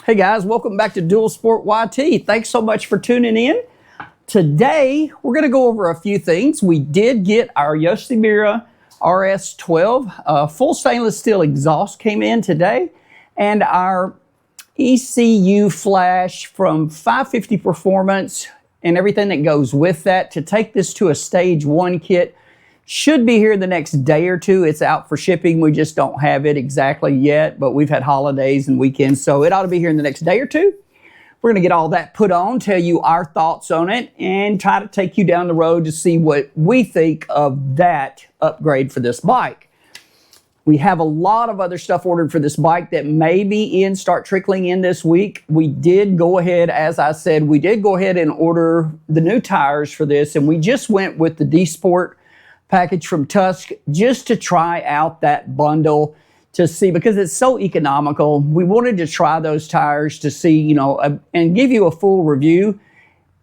Hey guys, welcome back to Dual Sport YT. Thanks so much for tuning in. Today, we're going to go over a few things. We did get our Yoshimura RS12 full stainless steel exhaust came in today, and our ECU flash from 550 Performance and everything that goes with that to take this to a stage 1 kit should be here the next day or two. It's out for shipping. We just don't have it exactly yet, but we've had holidays and weekends, so it ought to be here in the next day or two. We're going to get all that put on, tell you our thoughts on it, and try to take you down the road to see what we think of that upgrade for this bike. We have a lot of other stuff ordered for this bike that may start trickling in this week. We did go ahead, as I said, we did go ahead and order the new tires for this, and we just went with the D-Sport package from Tusk just to try out that bundle to see, because it's so economical. We wanted to try those tires to see, you know, and give you a full review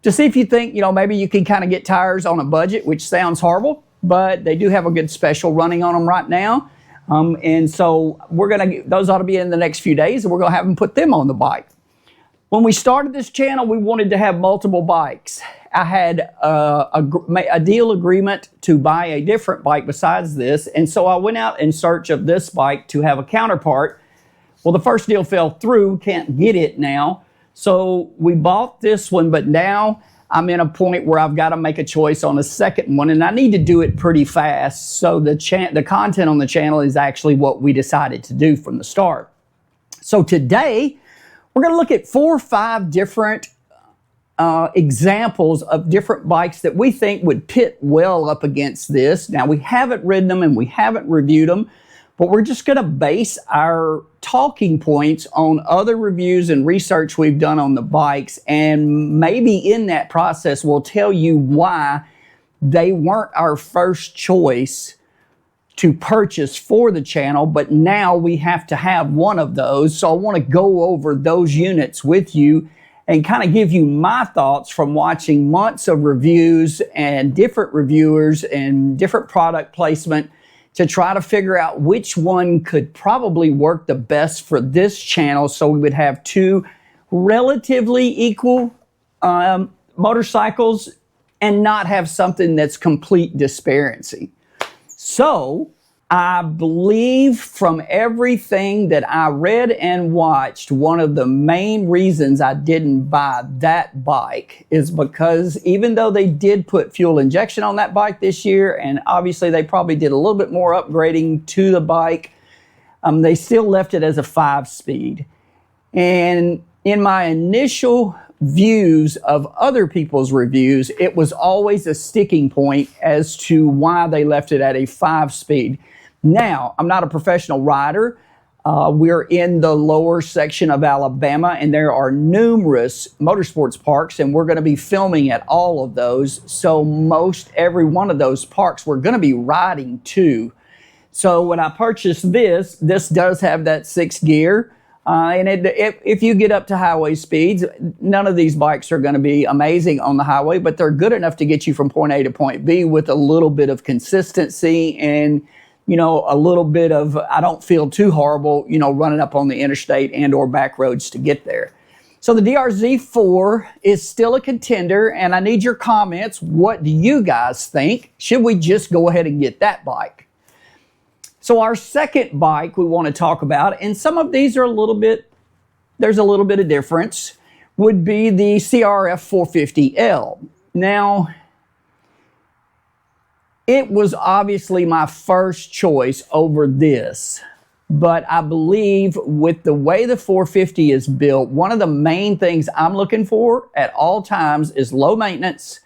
to see if you think, you know, maybe you can kind of get tires on a budget, which sounds horrible, but they do have a good special running on them right now. And so those ought to be in the next few days, and we're going to have them put them on the bike. When we started this channel, we wanted to have multiple bikes. I had a deal agreement to buy a different bike besides this, and so I went out in search of this bike to have a counterpart. Well, the first deal fell through, can't get it now, so we bought this one, but now I'm in a point where I've got to make a choice on a second one, and I need to do it pretty fast, so the content on the channel is actually what we decided to do from the start. So today, we're going to look at 4 or 5 different examples of different bikes that we think would pit well up against this. Now, we haven't ridden them and we haven't reviewed them, but we're just going to base our talking points on other reviews and research we've done on the bikes, and maybe in that process we'll tell you why they weren't our first choice to purchase for the channel, but now we have to have one of those. So I want to go over those units with you and kind of give you my thoughts from watching months of reviews and different reviewers and different product placement to try to figure out which one could probably work the best for this channel, so we would have 2 relatively equal motorcycles and not have something that's complete disparity. So I believe from everything that I read and watched, one of the main reasons I didn't buy that bike is because even though they did put fuel injection on that bike this year, and obviously they probably did a little bit more upgrading to the bike, they still left it as a 5-speed. And in my initial views of other people's reviews, it was always a sticking point as to why they left it at a 5-speed. Now, I'm not a professional rider. We're in the lower section of Alabama, and there are numerous motorsports parks, and we're going to be filming at all of those. So most every one of those parks we're going to be riding to. So when I purchased this does have that 6th gear. And if you get up to highway speeds, none of these bikes are going to be amazing on the highway, but they're good enough to get you from point A to point B with a little bit of consistency and, you know, a little bit of, I don't feel too horrible, you know, running up on the interstate and or back roads to get there. So the DRZ4 is still a contender, and I need your comments. What do you guys think? Should we just go ahead and get that bike? So our second bike we want to talk about, and some of these are there's a little bit of difference, would be the CRF 450L. Now, it was obviously my first choice over this, but I believe with the way the 450 is built, one of the main things I'm looking for at all times is low maintenance,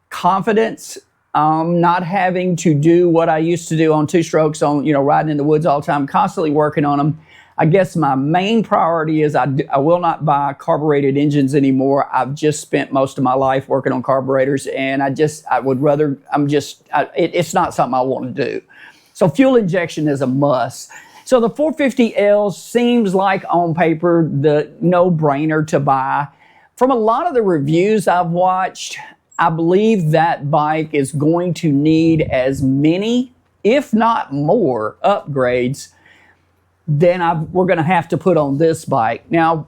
confidence, not having to do what I used to do on 2-strokes, on, you know, riding in the woods all the time, constantly working on them. I guess my main priority is I will not buy carbureted engines anymore. I've just spent most of my life working on carburetors, and I would rather, it's not something I want to do. So fuel injection is a must. So the 450L seems like on paper the no-brainer to buy. From a lot of the reviews I've watched, I believe that bike is going to need as many, if not more, upgrades than we're going to have to put on this bike. Now,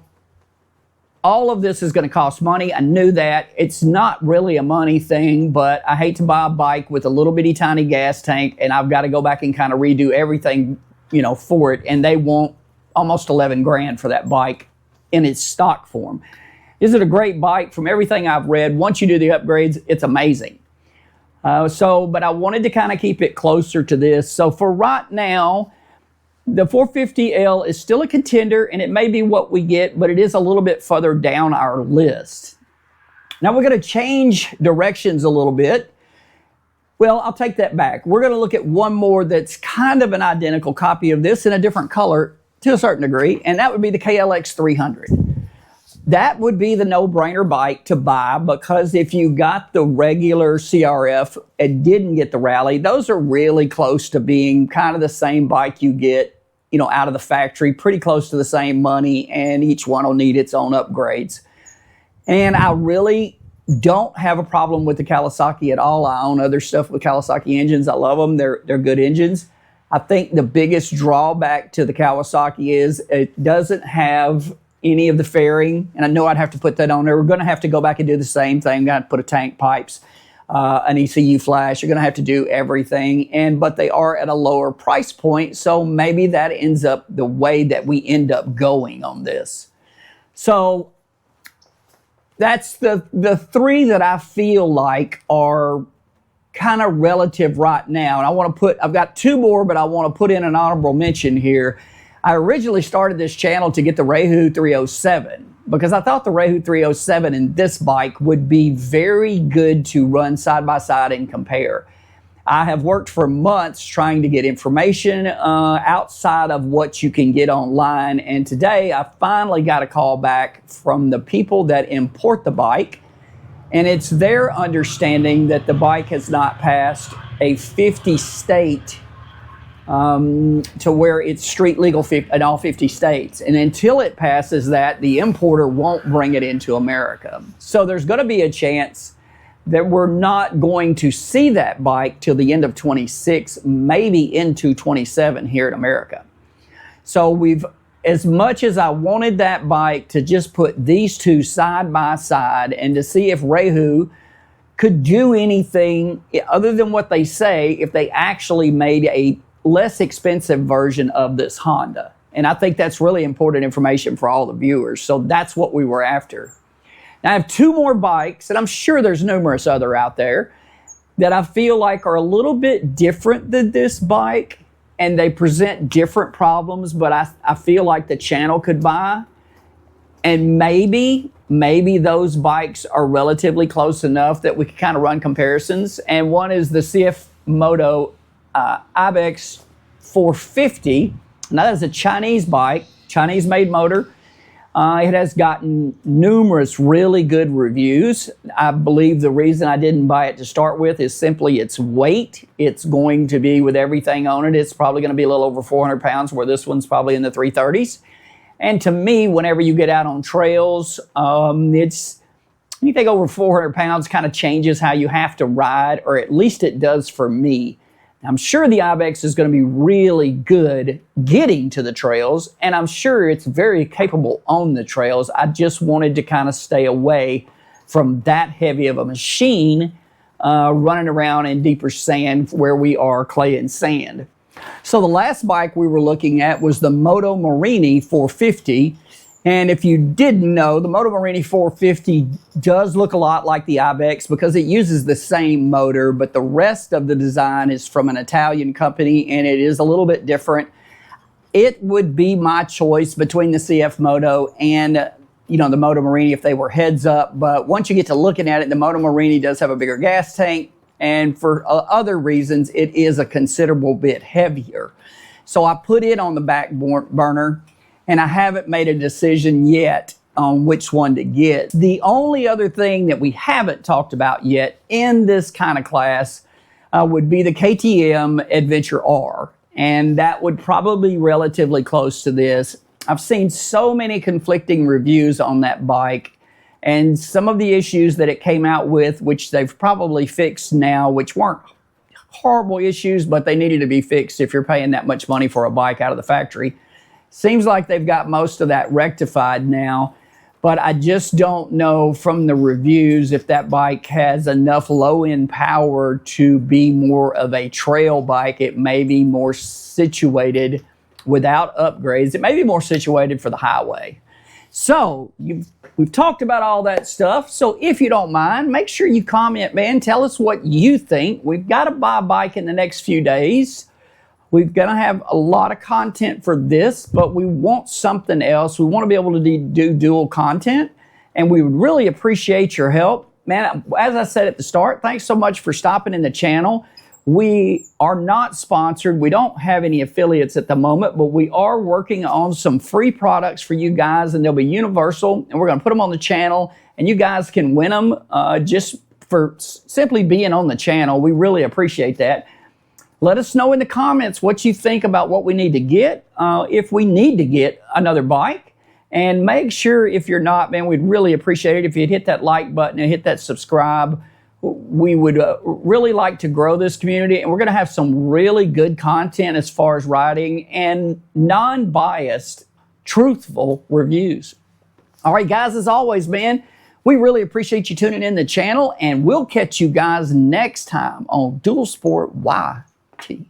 all of this is going to cost money. I knew that. It's not really a money thing, but I hate to buy a bike with a little bitty tiny gas tank, and I've got to go back and kind of redo everything, you know, for it. And they want almost 11 grand for that bike in its stock form. Is it a great bike? From everything I've read, once you do the upgrades, it's amazing. But I wanted to kind of keep it closer to this. So for right now, the 450L is still a contender, and it may be what we get, but it is a little bit further down our list. Now we're going to change directions a little bit. Well, I'll take that back. We're going to look at one more that's kind of an identical copy of this in a different color to a certain degree, and that would be the KLX 300. That would be the no-brainer bike to buy, because if you got the regular CRF and didn't get the Rally, those are really close to being kind of the same bike you get, you know, out of the factory, pretty close to the same money, and each one will need its own upgrades. And I really don't have a problem with the Kawasaki at all. I own other stuff with Kawasaki engines. I love them. They're good engines. I think the biggest drawback to the Kawasaki is it doesn't have any of the fairing, and I know I'd have to put that on there. We're going to have to go back and do the same thing. Got to put a tank pipes, an ECU flash. You're going to have to do everything, but they are at a lower price point, so maybe that ends up the way that we end up going on this. So that's the three that I feel like are kind of relative right now. And I've got two more, but I want to put in an honorable mention here. I originally started this channel to get the Reiju 307 because I thought the Reiju 307 and this bike would be very good to run side by side and compare. I have worked for months trying to get information outside of what you can get online, and today I finally got a call back from the people that import the bike, and it's their understanding that the bike has not passed a 50 state to where it's street legal in all 50 states. And until it passes that, the importer won't bring it into America. So there's going to be a chance that we're not going to see that bike till the end of 26, maybe into 27 here in America. So as much as I wanted that bike to just put these two side by side and to see if Reiju could do anything other than what they say, if they actually made a less expensive version of this Honda. And I think that's really important information for all the viewers. So that's what we were after. Now I have two more bikes, and I'm sure there's numerous other out there that I feel like are a little bit different than this bike, and they present different problems, but I feel like the channel could buy. And maybe those bikes are relatively close enough that we can kind of run comparisons. And one is the CFMOTO IBEX 450. Now that is a Chinese bike, Chinese made motor. It has gotten numerous really good reviews. I believe the reason I didn't buy it to start with is simply its weight. It's going to be, with everything on it, it's probably going to be a little over 400 pounds, where this one's probably in the 330s. And to me, whenever you get out on trails, anything over 400 pounds kind of changes how you have to ride, or at least it does for me. I'm sure the IBEX is going to be really good getting to the trails, and I'm sure it's very capable on the trails. I just wanted to kind of stay away from that heavy of a machine running around in deeper sand where we are clay and sand. So the last bike we were looking at was the MOTO MORINI 450. And if you didn't know, the MOTO MORINI 450 does look a lot like the IBEX because it uses the same motor, but the rest of the design is from an Italian company, and it is a little bit different. It would be my choice between the CFMOTO and, you know, the MOTO MORINI if they were heads up. But once you get to looking at it, the MOTO MORINI does have a bigger gas tank, and for other reasons, it is a considerable bit heavier. So I put it on the back burner, and I haven't made a decision yet on which one to get. The only other thing that we haven't talked about yet in this kind of class would be the KTM Adventure R, and that would probably be relatively close to this. I've seen so many conflicting reviews on that bike, and some of the issues that it came out with, which they've probably fixed now, which weren't horrible issues, but they needed to be fixed if you're paying that much money for a bike out of the factory. Seems like they've got most of that rectified now, but I just don't know from the reviews if that bike has enough low-end power to be more of a trail bike. It may be more situated without upgrades. It may be more situated for the highway. So we've talked about all that stuff. So if you don't mind, make sure you comment, man. Tell us what you think. We've got to buy a bike in the next few days. We're going to have a lot of content for this, but we want something else. We want to be able to do dual content, and we would really appreciate your help. Man, as I said at the start, thanks so much for stopping in the channel. We are not sponsored. We don't have any affiliates at the moment, but we are working on some free products for you guys, and they'll be universal, and we're going to put them on the channel, and you guys can win them just for simply being on the channel. We really appreciate that. Let us know in the comments what you think about what we need to get, if we need to get another bike. And make sure, if you're not, man, we'd really appreciate it if you'd hit that like button and hit that subscribe. We would really like to grow this community, and we're going to have some really good content as far as riding and non-biased, truthful reviews. All right, guys, as always, man, we really appreciate you tuning in the channel, and we'll catch you guys next time on Dual Sport YT.